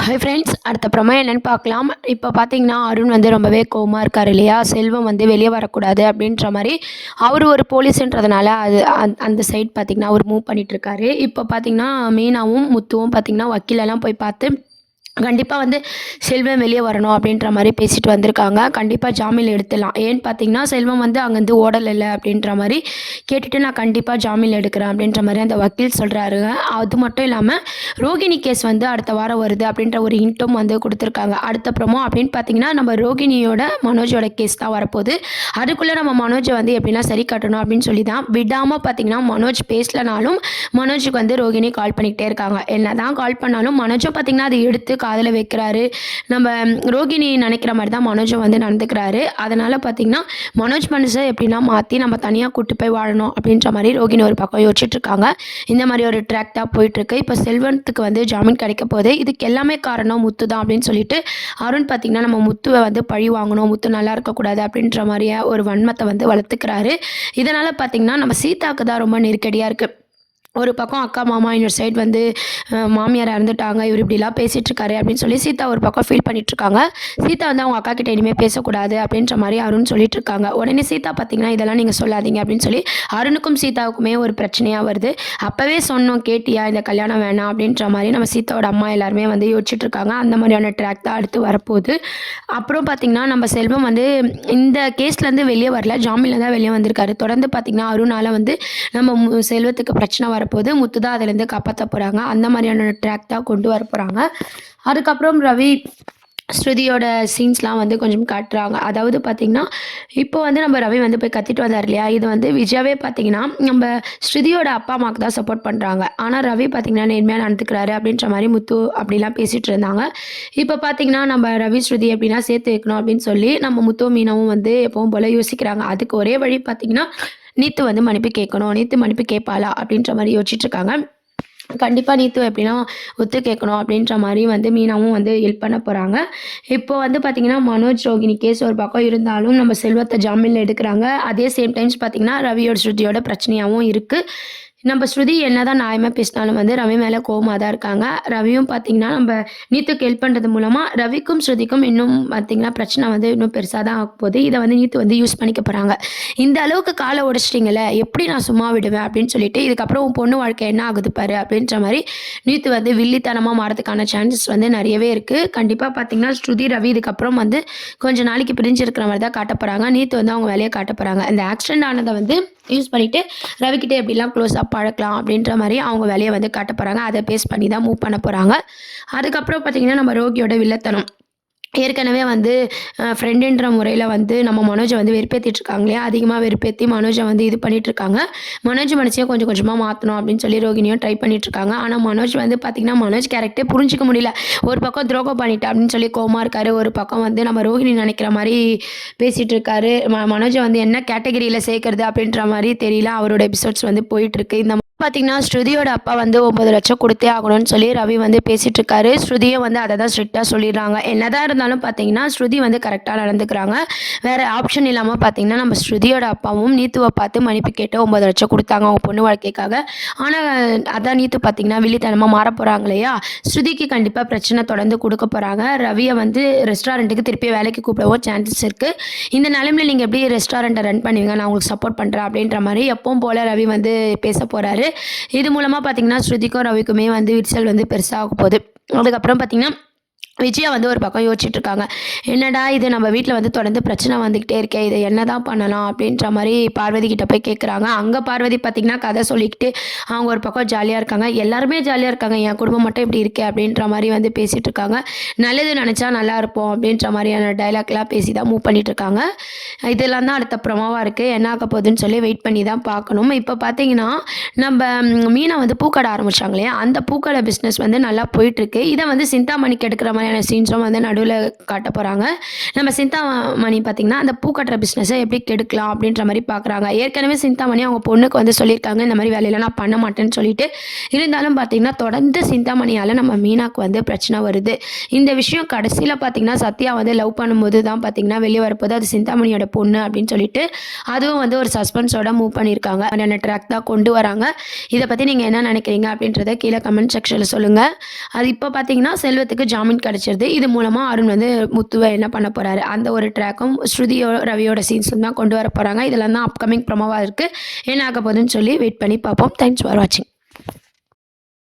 Hi friends, அடுத்த promo என்னென்னு பார்க்கலாம். இப்போ பார்த்தீங்கன்னா, அருண் வந்து ரொம்பவே கோவமா இருக்கார் இல்லையா? செல்வம் வந்து வெளியே வரக்கூடாது அப்படின்ற மாதிரி அவர் ஒரு போலீஸுன்றதுனால அது அந்த சைட் பார்த்தீங்கன்னா அவர் மூவ் பண்ணிகிட்ருக்காரு. இப்போ பார்த்தீங்கன்னா மீனாவும் முத்துவும் பார்த்தீங்கன்னா வக்கீலெல்லாம் போய் பார்த்து கண்டிப்பாக வந்து செல்வம் வெளியே வரணும் அப்படின்ற மாதிரி பேசிட்டு வந்திருக்காங்க. கண்டிப்பாக ஜாமீன் எடுத்துடலாம். ஏன்னு பார்த்தீங்கன்னா செல்வம் வந்து அங்கேருந்து ஓடலை அப்படின்ற மாதிரி கேட்டுட்டு நான் கண்டிப்பாக ஜாமீன் எடுக்கிறேன் அப்படின்ற மாதிரி அந்த வக்கீல் சொல்கிறாருங்க. அது மட்டும் இல்லாமல் ரோகிணி கேஸ் வந்து அடுத்த வாரம் வருது அப்படின்ற ஒரு ஹிண்ட்டும் வந்து கொடுத்துருக்காங்க. அடுத்த ப்ரோமோ அப்படின்னு பார்த்தீங்கன்னா நம்ம ரோகிணியோட மனோஜோட கேஸ் தான் வரப்போகுது. அதுக்குள்ளே நம்ம மனோஜை வந்து எப்படின்னா சரி கட்டணும் அப்படின்னு சொல்லி தான் விடாமல் பார்த்தீங்கன்னா மனோஜ் பேசலனாலும் மனோஜுக்கு வந்து ரோகிணி கால் பண்ணிக்கிட்டே இருக்காங்க. என்ன தான் கால் பண்ணாலும் மனோஜும் பார்த்தீங்கன்னா அதை எடுத்து காதில் வைக்கிறாரு. நம்ம ரோகிணி நினைக்கிற மாதிரி தான் மனோஜும் வந்து நடந்துக்கிறாரு. அதனால் பார்த்திங்கன்னா மனோஜ் மனசை எப்படின்னா மாற்றி நம்ம தனியாக கூட்டு போய் வாழணும் அப்படின்ற மாதிரி ரோகிணி ஒரு பக்கம் யோசிச்சுட்ருக்காங்க. இந்த மாதிரி ஒரு ட்ராக் தான் போயிட்டுருக்கு. இப்போ செல்வத்துக்கு வந்து ஜாமீன் கிடைக்க போகுது. இதுக்கு எல்லாமே காரணம் முத்து தான் அப்படின்னு சொல்லிட்டு அருண் பார்த்திங்கன்னா நம்ம முத்துவை வந்து பழி வாங்கணும், முத்து நல்லா இருக்கக்கூடாது அப்படின்ற மாதிரியே ஒரு வன்மத்தை வந்து வளர்த்துக்கிறாரு. இதனால் பார்த்திங்கன்னா நம்ம சீதாவுக்கு தான் ரொம்ப நெருக்கடியாக இருக்குது. ஒரு பக்கம் அக்கா மாமா இன்னொரு சைடு வந்து மாமியார் இறந்துட்டாங்க, இவர் இப்படிலாம் பேசிகிட்ருக்காரு அப்படின்னு சொல்லி சீதா ஒரு பக்கம் ஃபீல் பண்ணிகிட்ருக்காங்க. சீதா வந்து அவங்க அக்கா கிட்டே இனிமேல் பேசக்கூடாது அப்படின்ற மாதிரி அருண் சொல்லிட்டுருக்காங்க. உடனே சீதா பார்த்திங்கன்னா இதெல்லாம் நீங்கள் சொல்லாதீங்க அப்படின்னு சொல்லி அருணுக்கும் சீதாவுக்குமே ஒரு பிரச்சனையாக வருது. அப்போவே சொன்னோம் கேட்டியா, இந்த கல்யாணம் வேணாம் அப்படின்ற மாதிரி நம்ம சீதாவோட அம்மா எல்லாருமே வந்து யோசிச்சுட்ருக்காங்க. அந்த மாதிரியான ட்ராக் தான் அடுத்து வரப்போகுது. அப்புறம் பார்த்திங்கன்னா நம்ம செல்வம் வந்து இந்த கேஸ்லேருந்து வெளியே வரல, ஜாமீனில் தான் வெளியே வந்திருக்காரு. தொடர்ந்து பார்த்திங்கன்னா அருணால் வந்து நம்ம செல்வத்துக்கு பிரச்சனை வரப்போகுது. முத்து தான் அதிலேருந்து காப்பாற்ற போகிறாங்க. அந்த மாதிரியான ட்ராக் தான் கொண்டு வர போகிறாங்க. அதுக்கப்புறம் ரவி ஸ்ருதியோட சீன்ஸ்லாம் வந்து கொஞ்சம் காட்டுறாங்க. அதாவது பார்த்திங்கன்னா இப்போ வந்து நம்ம ரவி வந்து போய் கத்திட்டு வந்தார் இல்லையா? இது வந்து விஜயாவே பார்த்திங்கன்னா நம்ம ஸ்ருதியோட அப்பா அம்மாவுக்கு தான் சப்போர்ட் பண்ணுறாங்க. ஆனால் ரவி பார்த்திங்கன்னா நேர்மையாக நடந்துக்கிறாரு அப்படின்ற மாதிரி முத்து அப்படிலாம் பேசிகிட்டு இருந்தாங்க. இப்போ பார்த்திங்கன்னா நம்ம ரவி ஸ்ருதி எப்படின்னா சேர்த்து வைக்கணும் அப்படின்னு சொல்லி நம்ம முத்து மீனாவும் வந்து எப்பவும் போல் யோசிக்கிறாங்க. அதுக்கு ஒரே வழி பார்த்திங்கன்னா நீத்து வந்து மன்னிப்பு கேட்கணும், நீத்து மன்னிப்பு கேட்பாளா அப்படின்ற மாதிரி யோசிச்சுட்ருக்காங்க. கண்டிப்பாக நீத்து எப்படின்னா ஒத்து கேட்கணும் அப்படின்ற மாதிரி வந்து மீனாவும் வந்து ஹெல்ப் பண்ண போகிறாங்க. இப்போ வந்து பார்த்திங்கன்னா மனோஜ் ரோகிணி கேஸ் ஒரு பக்கம் இருந்தாலும் நம்ம செல்வத்தை ஜாமீனில் எடுக்கிறாங்க. அதே சேம் டைம்ஸ் பார்த்திங்கன்னா ரவியோட ஸ்ருதியோட பிரச்சனையாகவும் இருக்குது. நம்ம ஸ்ருதி என்ன தான் நியாயமாக பேசினாலும் வந்து ரவி மேலே கோவமாக தான் இருக்காங்க. ரவியும் பார்த்திங்கன்னா நம்ம நீத்துக்கு ஹெல்ப் பண்ணுறது மூலமாக ரவிக்கும் ஸ்ருதிக்கும் இன்னும் பார்த்திங்கன்னா பிரச்சனை வந்து இன்னும் பெருசாக தான் ஆக போகுது. இதை வந்து நீத்து வந்து யூஸ் பண்ணிக்க போகிறாங்க. இந்த அளவுக்கு காலை உடைச்சிட்டிங்களே, எப்படி நான் சும்மா விடுவேன் அப்படின்னு சொல்லிட்டு இதுக்கப்புறம் உன் பொண்ணு வாழ்க்கை என்ன ஆகுது பாரு அப்படின்ற மாதிரி நீத்து வந்து வில்லித்தனமாக மாறதுக்கான சான்சஸ் வந்து நிறையவே இருக்குது. கண்டிப்பாக பார்த்திங்கன்னா ஸ்ருதி ரவி இதுக்கப்புறம் வந்து கொஞ்சம் நாளைக்கு பிரிஞ்சிருக்கிற மாதிரி தான் காட்ட போகிறாங்க. நீத்து வந்து அவங்க வேலையை காட்ட போகிறாங்க. இந்த ஆக்சிடென்ட் ஆனதை வந்து யூஸ் பண்ணிவிட்டு ரவிக்கிட்டே எப்படிலாம் க்ளோஸாக பழக்கலாம் அப்படின்ற மாதிரி அவங்க வேலையை வந்து காட்ட போகிறாங்க. அதை பேஸ் பண்ணி தான் மூவ் பண்ண போகிறாங்க. அதுக்கப்புறம் பார்த்திங்கன்னா நம்ம ரோகியோட வில்லத்தனம் ஏற்கனவே வந்து ஃப்ரெண்டுன்ற முறையில் வந்து நம்ம மனோஜை வந்து வெறுப்பேற்றிட்ருக்காங்க இல்லையா? அதிகமாக வெறுப்பேற்றி மனோஜை வந்து இது பண்ணிகிட்ருக்காங்க. மனோஜ் மனசையும் கொஞ்சம் கொஞ்சமாக மாற்றணும் அப்படின்னு சொல்லி ரோகிணியும் ட்ரை பண்ணிகிட்ருக்காங்க. ஆனால் மனோஜ் வந்து பார்த்திங்கன்னா மனோஜ் கேரக்டரே புரிஞ்சிக்க முடியல. ஒரு பக்கம் துரோகம் பண்ணிட்டா அப்படின்னு சொல்லி கோவமாக இருக்காரு, ஒரு பக்கம் வந்து நம்ம ரோகிணி நினைக்கிற மாதிரி பேசிகிட்டு இருக்காரு. மனோஜை வந்து என்ன கேட்டகரியில் சேர்க்கறது அப்படின்ற மாதிரி தெரியல. அவரோட எபிசோட்ஸ் வந்து போயிட்டுருக்கு. இந்த பார்த்திங்கன்னா ஸ்ருதியோட அப்பா வந்து 9 லட்சம் கொடுத்தே ஆகணும்னு சொல்லி ரவி வந்து பேசிகிட்டு இருக்காரு. ஸ்ருதியை வந்து அதை தான் ஸ்ட்ரிக்டாக சொல்லிடுறாங்க. என்னதான் இருந்தாலும் பார்த்திங்கன்னா ஸ்ருதி வந்து கரெக்டாக நடந்துக்கிறாங்க. வேறு ஆப்ஷன் இல்லாமல் பார்த்திங்கன்னா நம்ம ஸ்ருதியோட அப்பாவும் நீத்துவை பார்த்து மன்னிப்பு கேட்டு 9 லட்சம் கொடுத்தாங்க அவங்க பொண்ணு வாழ்க்கைக்காக. ஆனால் அதான் நீத்து பார்த்திங்கன்னா வில்லித்தனமாக மாற போகிறாங்க இல்லையா? ஸ்ருதிக்கு கண்டிப்பாக பிரச்சனை தொடர்ந்து கொடுக்க போகிறாங்க. ரவியை வந்து ரெஸ்டாரண்ட்டுக்கு திருப்பி வேலைக்கு கூப்பிடவும் சான்சஸ் இருக்குது. இந்த நிலைமையில் நீங்கள் எப்படி ரெஸ்டாரண்ட்டை ரன் பண்ணுவீங்க, நான் உங்களுக்கு சப்போர்ட் பண்ணுறேன் அப்படின்ற மாதிரி எப்பவும் போல் ரவி வந்து பேச போகிறாரு. இது மூலமாக பார்த்திங்கன்னா ஸ்ருதிக்கும் ரவிக்குமே வந்து விரிசல் வந்து பெருசாக போகுது. அதுக்கப்புறம் பார்த்திங்கன்னா விஜயா வந்து ஒரு பக்கம் யோசிச்சுட்டு இருக்காங்க. என்னடா இது நம்ம வீட்டில் வந்து தொடர்ந்து பிரச்சனை வந்துக்கிட்டே இருக்கே, இதை என்ன தான் பண்ணலாம் அப்படின்ற மாதிரி பார்வதி கிட்ட போய் கேட்குறாங்க. அங்கே பார்வதி பார்த்திங்கன்னா கதை சொல்லிக்கிட்டு அவங்க ஒரு பக்கம் ஜாலியாக இருக்காங்க. எல்லாருமே ஜாலியாக இருக்காங்க, என் குடும்பம் மட்டும் இப்படி இருக்கே அப்படின்ற மாதிரி வந்து பேசிகிட்டு இருக்காங்க. நல்லது நினச்சா நல்லா இருப்போம் அப்படின்ற மாதிரியான டைலாக்லாம் பேசி தான் மூவ் பண்ணிகிட்ருக்காங்க. இதெல்லாம் தான் அடுத்த ப்ரோமோவாக இருக்குது. என்ன ஆக போகுதுன்னு சொல்லி வெயிட் பண்ணி தான் பார்க்கணும். இப்போ பார்த்திங்கன்னா நம்ம மீனை வந்து பூக்கடை ஆரம்பித்தாங்க இல்லையா? அந்த பூக்கடை பிஸ்னஸ் வந்து நல்லா போயிட்டுருக்கு. இதை வந்து சிந்தாமணிக்கு எடுக்கிற மாதிரி மாதிரியான சீன்ஸும் வந்து நடுவில் காட்ட போகிறாங்க. நம்ம சிந்தாமணி பார்த்திங்கன்னா அந்த பூ கட்டுற பிஸ்னஸை எப்படி கெடுக்கலாம் அப்படின்ற மாதிரி பார்க்குறாங்க. ஏற்கனவே சிந்தாமணி அவங்க பொண்ணுக்கு வந்து சொல்லியிருக்காங்க இந்த மாதிரி வேலையெல்லாம் நான் பண்ண மாட்டேன்னு சொல்லிட்டு. இருந்தாலும் பார்த்திங்கன்னா தொடர்ந்து சிந்தாமணியால் நம்ம மீனாக்கு வந்து பிரச்சனை வருது. இந்த விஷயம் கடைசியில் பார்த்திங்கன்னா சத்யா வந்து லவ் பண்ணும்போது தான் பார்த்திங்கன்னா வெளியே வரப்போது அது சிந்தாமணியோட பொண்ணு அப்படின்னு சொல்லிட்டு அதுவும் வந்து ஒரு சஸ்பென்ஸோட மூவ் பண்ணியிருக்காங்க. அந்த ட்ராக் தான் கொண்டு வராங்க. இதை பற்றி நீங்கள் என்ன நினைக்கிறீங்க அப்படின்றத கீழே கமெண்ட் செக்ஷனில் சொல்லுங்கள். அது இப்போ பார்த்தீங்கன்னா செல்வத்துக்கு ஜாமீன் கிடச்சிருது. இது மூலமாக அருண் வந்து முத்துவை என்ன பண்ண போகிறாரு அந்த ஒரு ட்ராக்கும் ஸ்ருதியோ ரவியோட சீன்ஸும் தான் கொண்டு வர போகிறாங்க. இதெல்லாம் தான் அப்கமிங் ப்ரோமோவாக இருக்குது. என்ன ஆக போகுதுன்னு சொல்லி வெயிட் பண்ணி பார்ப்போம். தேங்க்ஸ் ஃபார் வாட்சிங்.